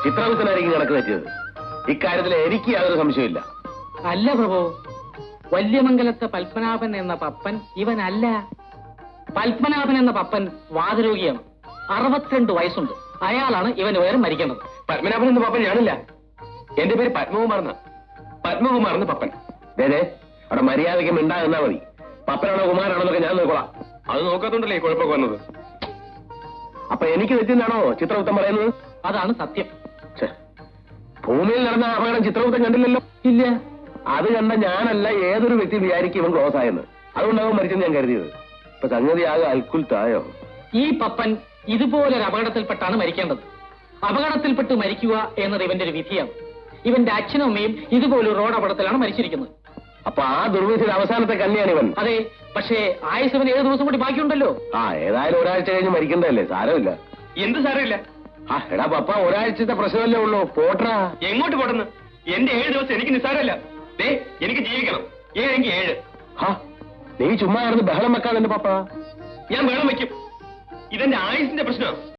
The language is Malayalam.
ചിത്രഗുപ്തനായിരിക്കും കണക്ക് തെറ്റിയത്. ഇക്കാര്യത്തിൽ എനിക്ക് യാതൊരു സംശയമില്ല. അല്ല പ്രഭു, വല്യമംഗലത്തെ പത്മനാഭൻ എന്ന പപ്പൻ ഇവനല്ല. പത്മനാഭൻ എന്ന പപ്പൻ വാതരോഗിയാണ്. 62 വയസ്സുണ്ട്. അയാളാണ് ഇവന് പകരം മരിക്കേണ്ടത്. പത്മനാഭൻ എന്ന പപ്പൻ ഞാനില്ല. എന്റെ പേര് പത്മകുമാർന്ന. പത്മകുമാർന്ന് പപ്പൻ. അതെ, അവിടെ മര്യാദയ്ക്ക് മിണ്ടാകുന്നാ മതി. പപ്പനാണോ കുമാരാണോ എന്നൊക്കെ ഞാൻ നോക്കോളാം. അത് നോക്കാത്തോണ്ടല്ലേ കുഴപ്പമൊക്കെ വന്നത്. അപ്പൊ എനിക്ക് തെറ്റിന്നാണോ ചിത്രഗുപ്തൻ പറയുന്നത്? അതാണ് സത്യം. ഭൂമിയിൽ നടന്ന അപകടം ചിത്രഗുപ്തൻ കണ്ടില്ലല്ലോ. ഇല്ല. അത് കണ്ട ഞാനല്ല ഏതൊരു വ്യക്തി വിചാരിക്കും ഇവൻ ക്ലോസ് ആയെന്ന്. അതുകൊണ്ടാവും മരിച്ചെന്ന് ഞാൻ കരുതിയത്. ഇപ്പൊ സംഗതി ആകെ അൽക്കുൽത്തായോ. ഈ പപ്പൻ ഇതുപോലൊരു അപകടത്തിൽപ്പെട്ടാണ് മരിക്കേണ്ടത്. അപകടത്തിൽപ്പെട്ട് മരിക്കുക എന്നത് ഇവന്റെ ഒരു വിധിയാണ്. ഇവന്റെ അച്ഛനും അമ്മയും ഇതുപോലൊരു റോഡ് അപകടത്തിലാണ് മരിച്ചിരിക്കുന്നത്. അപ്പൊ ആ ദുർവിധിയുടെ അവസാനത്തെ കന്യാണ് ഇവൻ. അതെ, പക്ഷേ ആയുസവൻ 7 ദിവസം കൂടി ബാക്കിയുണ്ടല്ലോ. ഏതായാലും ഒരാഴ്ച കഴിഞ്ഞ് മരിക്കണ്ടല്ലേ, സാരമില്ല. എന്ത് സാരമില്ല? എടാ പപ്പ, ഒരാഴ്ചത്തെ പ്രശ്നമല്ലേ ഉള്ളൂ. പോട്ടറാ. എങ്ങോട്ട് പോട്ടെന്ന്? എന്റെ 7 ദിവസം എനിക്ക് നിസ്സാരമല്ല. എനിക്ക് ജീവിക്കണം. 7 നീ ചുമ്മാ കിടന്ന് ബഹളം വെക്കാതെ പപ്പ. ഞാൻ ബഹളം വെക്കും. ഇതെന്റെ ആയുസിന്റെ പ്രശ്നമാണ്.